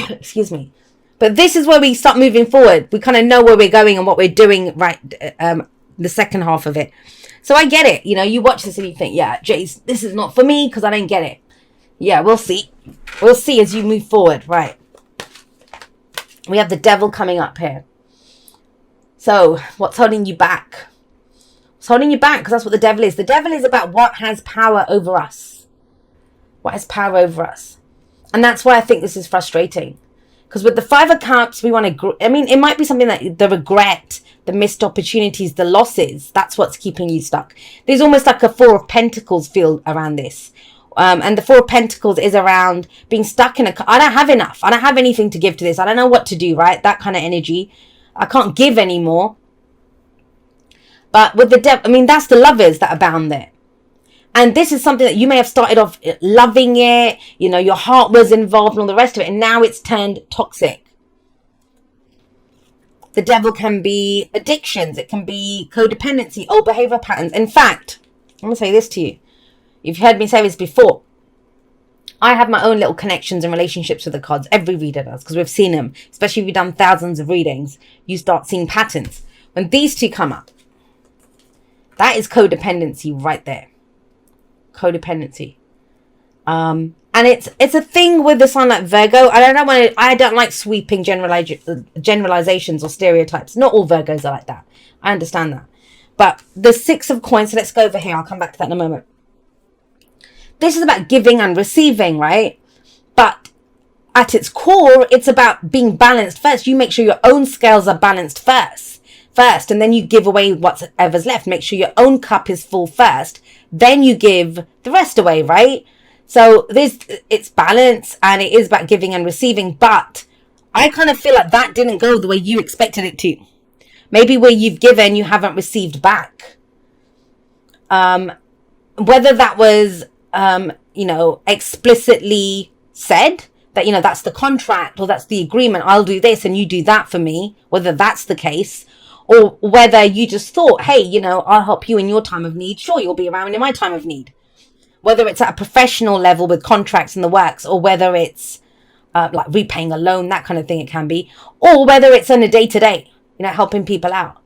Excuse me. But this is where we start moving forward. We kind of know where we're going and what we're doing, right? The second half of it. So I get it. You know, you watch this and you think, yeah, Jace, this is not for me because I don't get it. Yeah, we'll see. We'll see as you move forward, right? We have the devil coming up here. So what's holding you back? What's holding you back? Because that's what the devil is. The devil is about what has power over us. What has power over us. And that's why I think this is frustrating. Because with the Five of Cups, we want to... I mean, it might be something that the regret, the missed opportunities, the losses, that's what's keeping you stuck. There's almost like a Four of Pentacles feel around this. And the Four of Pentacles is around being stuck in a... I don't have enough. I don't have anything to give to this. I don't know what to do, right? That kind of energy. I can't give anymore. But with the devil... I mean, that's the lovers that are bound there. And this is something that you may have started off loving it. You know, your heart was involved and all the rest of it. And now it's turned toxic. The devil can be addictions. It can be codependency, old behavior patterns. In fact, I'm going to say this to you. You've heard me say this before. I have my own little connections and relationships with the cards. Every reader does, because we've seen them. Especially if you've done thousands of readings, you start seeing patterns. When these two come up, that is codependency right there. Codependency. And it's a thing with the sign like Virgo. I don't like sweeping generalizations or stereotypes. Not all Virgos are like that. I understand that. But the Six of Coins, so let's go over here. I'll come back to that in a moment. This is about giving and receiving, right? But at its core, it's about being balanced first. You make sure your own scales are balanced first, and then you give away whatever's left. Make sure your own cup is full first, then you give the rest away, right? So it's balance, and it is about giving and receiving. But I kind of feel like that didn't go the way you expected it to. Maybe where you've given, you haven't received back. Whether that was explicitly said that, that's the contract or that's the agreement. I'll do this and you do that for me. Whether that's the case, or whether you just thought, hey, I'll help you in your time of need. Sure, you'll be around in my time of need. Whether it's at a professional level with contracts and the works, or whether it's like repaying a loan, that kind of thing it can be. Or whether it's on a day-to-day, helping people out.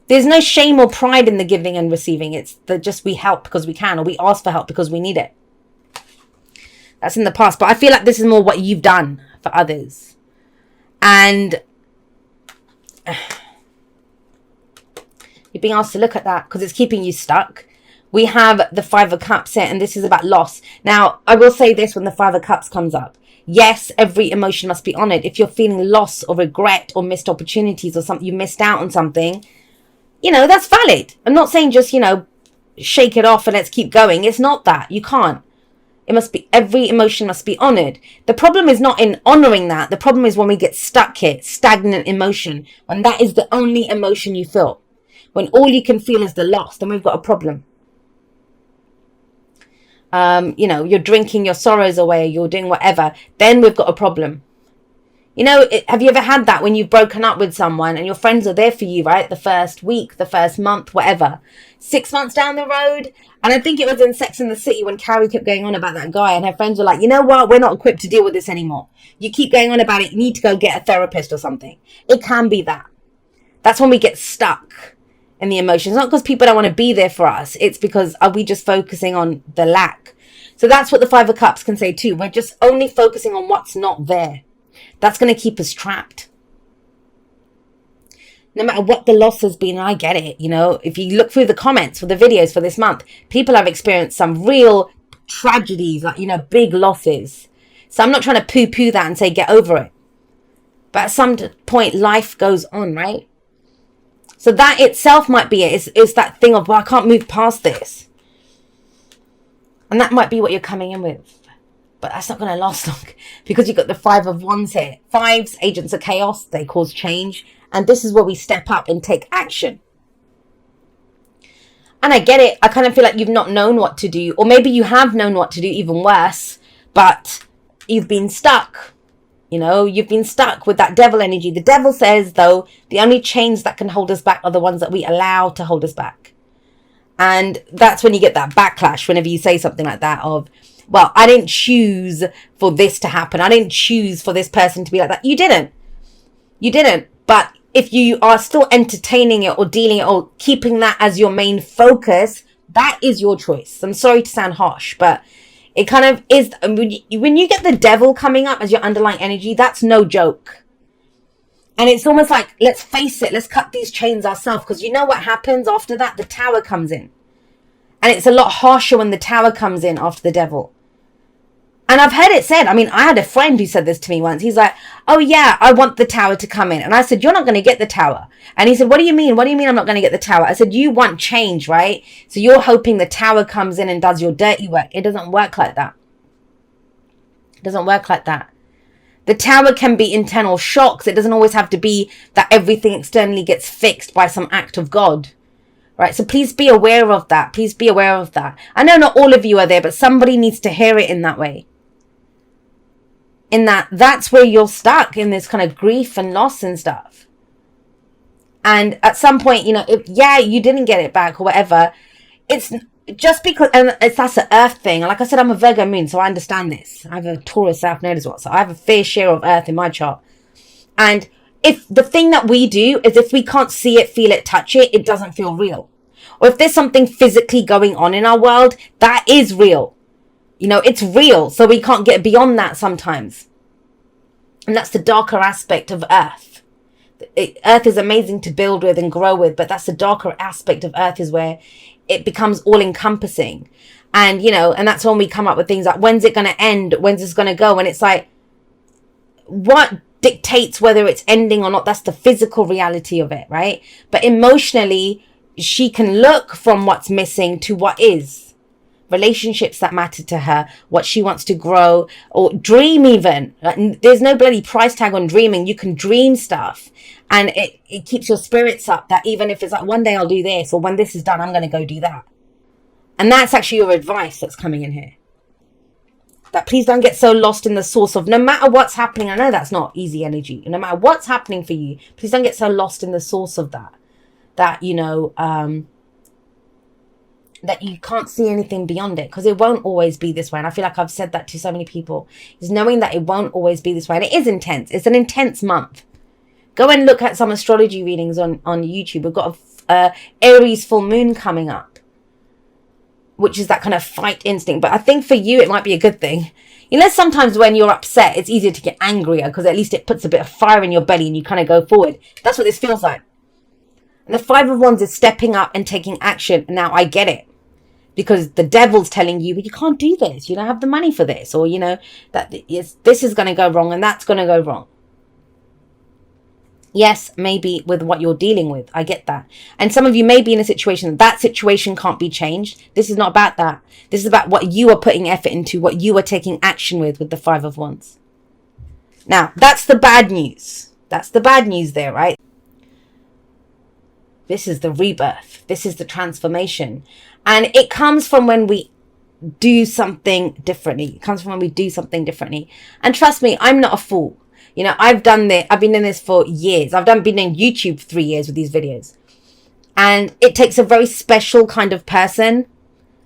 There's no shame or pride in the giving and receiving. It's just we help because we can, or we ask for help because we need it. That's in the past. But I feel like this is more what you've done for others. And you're being asked to look at that because it's keeping you stuck. We have the Five of Cups here, and this is about loss. Now, I will say this when the Five of Cups comes up. Yes, every emotion must be honored. If you're feeling loss or regret or missed opportunities or something, you missed out on something, that's valid. I'm not saying just, shake it off and let's keep going. It's not that. You can't. It must be, every emotion must be honored. The problem is not in honoring that. The problem is when we get stuck here, stagnant emotion, when that is the only emotion you feel. When all you can feel is the loss, then we've got a problem. You're drinking your sorrows away, you're doing whatever, then we've got a problem. Have you ever had that when you've broken up with someone and your friends are there for you, right? The first week, the first month, whatever. 6 months down the road. And I think it was in Sex and the City when Carrie kept going on about that guy and her friends were like, you know what? We're not equipped to deal with this anymore. You keep going on about it. You need to go get a therapist or something. It can be that. That's when we get stuck in the emotions. Not because people don't want to be there for us. It's because are we just focusing on the lack? So that's what the Five of Cups can say too. We're just only focusing on what's not there. That's going to keep us trapped. No matter what the loss has been, I get it. If you look through the comments for the videos for this month, people have experienced some real tragedies, like, big losses. So I'm not trying to poo-poo that and say get over it. But at some point, life goes on, right? So that itself might be it. It's that thing of, well, I can't move past this. And that might be what you're coming in with. But that's not going to last long because you've got the Five of Wands here. Fives, agents of chaos. They cause change. And this is where we step up and take action. And I get it. I kind of feel like you've not known what to do. Or maybe you have known what to do, even worse. But you've been stuck. You've been stuck with that devil energy. The devil says, though, the only chains that can hold us back are the ones that we allow to hold us back. And that's when you get that backlash whenever you say something like that of, well, I didn't choose for this to happen. I didn't choose for this person to be like that. You didn't. You didn't. But if you are still entertaining it or dealing it or keeping that as your main focus, that is your choice. I'm sorry to sound harsh, but it kind of is. When you get the devil coming up as your underlying energy, that's no joke. And it's almost like, let's face it, let's cut these chains ourselves. Because you know what happens after that? The tower comes in. And it's a lot harsher when the tower comes in after the devil. And I've heard it said, I mean, I had a friend who said this to me once. He's like, oh yeah, I want the tower to come in. And I said, you're not going to get the tower. And he said, what do you mean? What do you mean I'm not going to get the tower? I said, you want change, right? So you're hoping the tower comes in and does your dirty work. It doesn't work like that. It doesn't work like that. The tower can be internal shocks. It doesn't always have to be that everything externally gets fixed by some act of God. Right, so please be aware of that. Please be aware of that. I know not all of you are there, but somebody needs to hear it in that way. In that's where you're stuck in this kind of grief and loss and stuff. And at some point, you know, if you didn't get it back or whatever, it's just because, and that's an earth thing. Like I said, I'm a Virgo moon, so I understand this. I have a Taurus South Node as well, so I have a fair share of earth in my chart. And if the thing that we do is if we can't see it, feel it, touch it, it doesn't feel real. Or if there's something physically going on in our world, that is real. You know, it's real. So we can't get beyond that sometimes. And that's the darker aspect of Earth. Earth is amazing to build with and grow with, but that's the darker aspect of Earth, is where it becomes all encompassing. And, you know, and that's when we come up with things like, when's it going to end? When's this going to go? And it's like, what dictates whether it's ending or not? That's the physical reality of it, right? But emotionally, she can look from what's missing to what is. Relationships that matter to her, what she wants to grow, or dream even. There's no bloody price tag on dreaming. You can dream stuff, and it keeps your spirits up, that even if it's like, one day I'll do this, or when this is done, I'm going to go do that. And that's actually your advice that's coming in here. That please don't get so lost in the source of, no matter what's happening. I know that's not easy energy. No matter what's happening for you, please don't get so lost in the source of that. That, you know, that you can't see anything beyond it, because it won't always be this way. And I feel like I've said that to so many people, is knowing that it won't always be this way. And it is intense. It's an intense month. Go and look at some astrology readings on YouTube. We've got a Aries full moon coming up, which is that kind of fight instinct. But I think for you, it might be a good thing. You know, sometimes when you're upset, it's easier to get angrier, because at least it puts a bit of fire in your belly and you kind of go forward. That's what this feels like. And the Five of Wands is stepping up and taking action. Now I get it. Because the devil's telling you, well, you can't do this. You don't have the money for this. Or, you know, that this is going to go wrong and that's going to go wrong. Yes, maybe with what you're dealing with. I get that. And some of you may be in a situation that situation can't be changed. This is not about that. This is about what you are putting effort into, what you are taking action with the Five of Wands. Now, that's the bad news. That's the bad news there, right? This is the rebirth. This is the transformation. And it comes from when we do something differently. It comes from when we do something differently. And trust me, I'm not a fool. You know, I've been in this for years. Been in YouTube 3 years with these videos. And it takes a very special kind of person.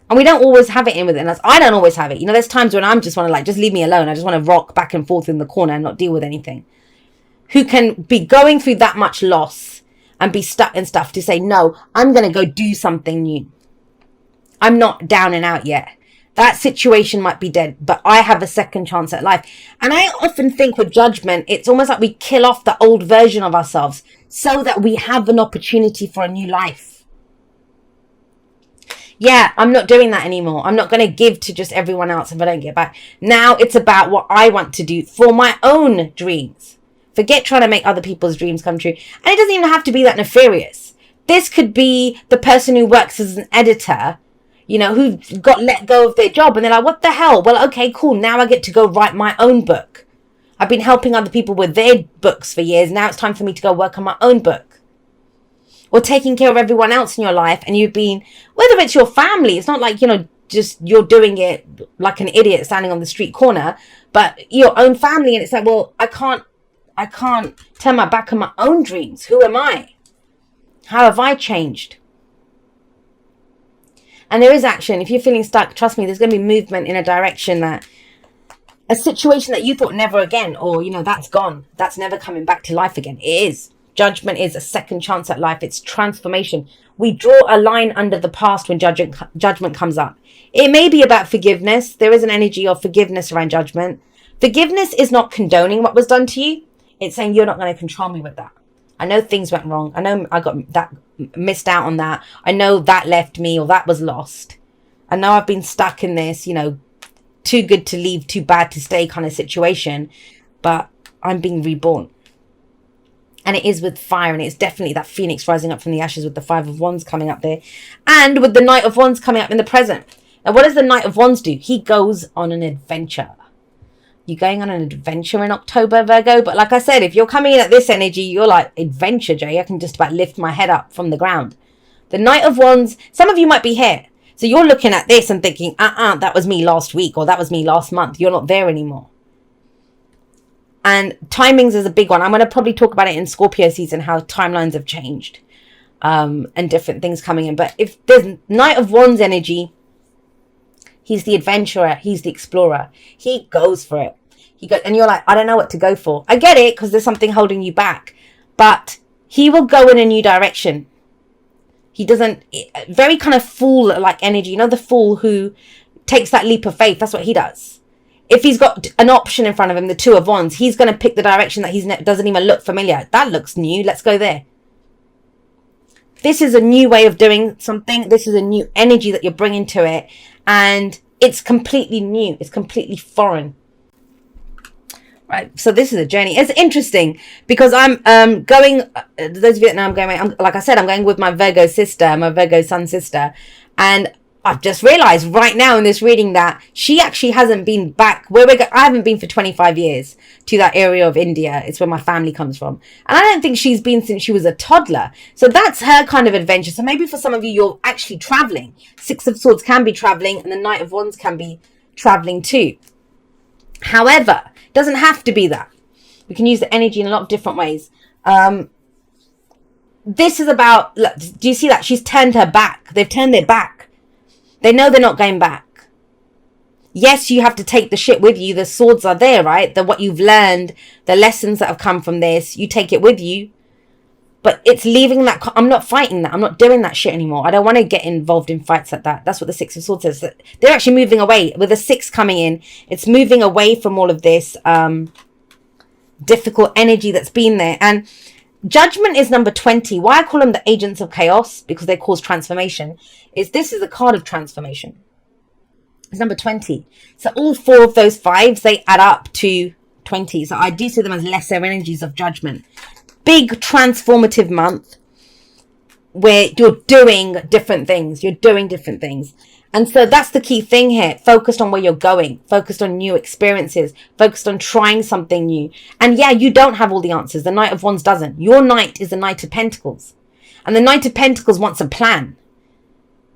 And we don't always have it in within us. I don't always have it. You know, there's times when I'm just want to like, just leave me alone. I just want to rock back and forth in the corner and not deal with anything. Who can be going through that much loss and be stuck in stuff to say, no, I'm going to go do something new. I'm not down and out yet. That situation might be dead, but I have a second chance at life. And I often think with judgment, it's almost like we kill off the old version of ourselves so that we have an opportunity for a new life. Yeah, I'm not doing that anymore. I'm not going to give to just everyone else if I don't get back. Now it's about what I want to do for my own dreams. Forget trying to make other people's dreams come true. And it doesn't even have to be that nefarious. This could be the person who works as an editor, you know, who got let go of their job and they're like, what the hell? Well, okay, cool. Now I get to go write my own book. I've been helping other people with their books for years. Now it's time for me to go work on my own book. Or taking care of everyone else in your life. And you've been, whether it's your family, it's not like, you know, just you're doing it like an idiot standing on the street corner, but your own family. And it's like, well, I can't turn my back on my own dreams. Who am I? How have I changed? And there is action. If you're feeling stuck, trust me, there's going to be movement in a direction that a situation that you thought never again, or, that's gone. That's never coming back to life again. It is. Judgment is a second chance at life. It's transformation. We draw a line under the past when judgment comes up. It may be about forgiveness. There is an energy of forgiveness around judgment. Forgiveness is not condoning what was done to you. It's saying you're not going to control me with that. I know things went wrong. I know I got that, missed out on that. I know that left me, or that was lost. I know I've been stuck in this, too good to leave, too bad to stay kind of situation. But I'm being reborn. And it is with fire, and it's definitely that phoenix rising up from the ashes with the 5 of Wands coming up there. And with the Knight of Wands coming up in the present. Now, what does the Knight of Wands do? He goes on an adventure. You're going on an adventure in October, Virgo. But like I said, if you're coming in at this energy, you're like, adventure, Jay. I can just about lift my head up from the ground. The Knight of Wands, some of you might be here. So you're looking at this and thinking, that was me last week, or that was me last month. You're not there anymore. And timings is a big one. I'm going to probably talk about it in Scorpio season, how timelines have changed and different things coming in. But if there's Knight of Wands energy, he's the adventurer. He's the explorer. He goes for it. And you're like, I don't know what to go for. I get it, because there's something holding you back. But he will go in a new direction. He doesn't, very kind of fool-like energy. The fool who takes that leap of faith. That's what he does. If he's got an option in front of him, the 2 of Wands, he's going to pick the direction that doesn't even look familiar. That looks new. Let's go there. This is a new way of doing something. This is a new energy that you're bringing to it. And it's completely new. It's completely foreign. Right. So this is a journey. It's interesting because I'm going, those of you that know I'm going, like I said, I'm going with my Virgo sister, my Virgo sun sister. And I've just realized right now in this reading that she actually hasn't been back I haven't been for 25 years to that area of India. It's where my family comes from. And I don't think she's been since she was a toddler. So that's her kind of adventure. So maybe for some of you, you're actually traveling. 6 of Swords can be traveling, and the Knight of Wands can be traveling too. However, it doesn't have to be that. We can use the energy in a lot of different ways. This is about, look, do you see that? She's turned her back. They've turned their back. They know they're not going back. Yes, you have to take the shit with you. The swords are there, right? What you've learned, the lessons that have come from this, you take it with you. But it's leaving that. I'm not fighting that. I'm not doing that shit anymore. I don't want to get involved in fights like that. That's what the 6 of Swords says. They're actually moving away. With the 6 coming in, it's moving away from all of this difficult energy that's been there. And Judgment is number 20. Why I call them the agents of chaos, because they cause transformation, is this is a card of transformation. It's number 20. So all 4 of those 5s, they add up to 20. So I do see them as lesser energies of judgment. Big transformative month where you're doing different things. You're doing different things. And so that's the key thing here. Focused on where you're going. Focused on new experiences. Focused on trying something new. And yeah, you don't have all the answers. The Knight of Wands doesn't. Your Knight is the Knight of Pentacles. And the Knight of Pentacles wants a plan.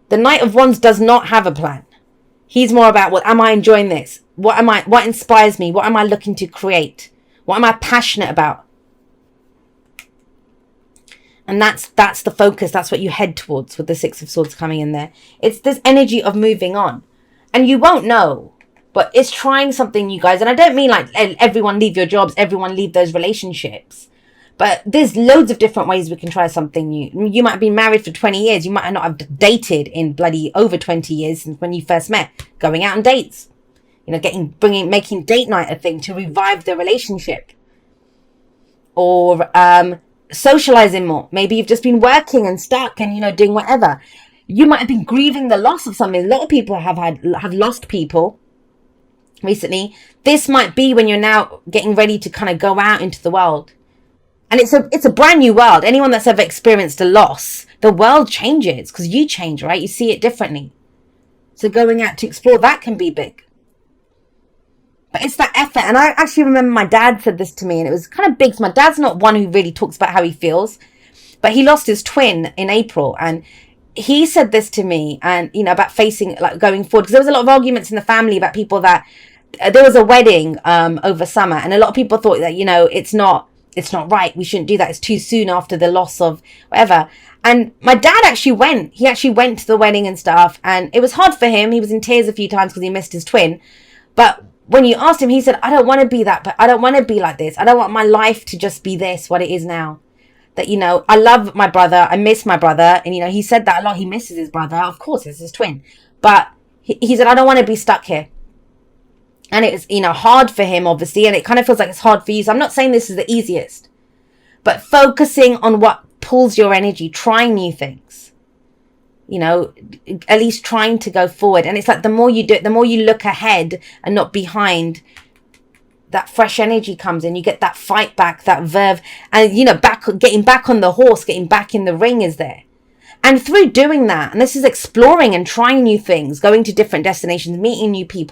The Knight of Wands does not have a plan. He's more about, well, am I enjoying this? What inspires me? What am I looking to create? What am I passionate about? And that's the focus. That's what you head towards with the 6 of Swords coming in there. It's this energy of moving on. And you won't know, but it's trying something new, guys. And I don't mean like everyone leave your jobs, everyone leave those relationships. But there's loads of different ways we can try something new. You might have been married for 20 years. You might not have dated in bloody over 20 years since when you first met. Going out on dates. You know, making date night a thing to revive the relationship. Or socializing more. Maybe you've just been working and stuck and, you know, doing whatever. You might have been grieving the loss of something. A lot of people have lost people recently. This might be when you're now getting ready to kind of go out into the world. And it's a brand new world. Anyone that's ever experienced a loss, the world changes because you change, right? You see it differently. So going out to explore, that can be big. But it's that effort. And I actually remember my dad said this to me, and it was kind of big. So my dad's not one who really talks about how he feels, but he lost his twin in April. And he said this to me, and, you know, about facing, like, going forward. Because there was a lot of arguments in the family about people that, there was a wedding over summer. And a lot of people thought that, you know, it's not right. We shouldn't do that. It's too soon after the loss of whatever. And my dad actually went. He actually went to the wedding and stuff. And it was hard for him. He was in tears a few times because he missed his twin. But when you asked him, he said, I don't want to be that, but I don't want to be like this. I don't want my life to just be this, what it is now. That, you know, I love my brother. I miss my brother. And, you know, he said that a lot. He misses his brother. Of course, it's his twin. But he said, I don't want to be stuck here. And it's, you know, hard for him, obviously. And it kind of feels like it's hard for you. So I'm not saying this is the easiest. But focusing on what pulls your energy, trying new things. You know, at least trying to go forward. And it's like the more you do it, the more you look ahead and not behind, that fresh energy comes in. You get that fight back, that verve. And, you know, getting back on the horse, getting back in the ring is there. And through doing that, and this is exploring and trying new things, going to different destinations, meeting new people,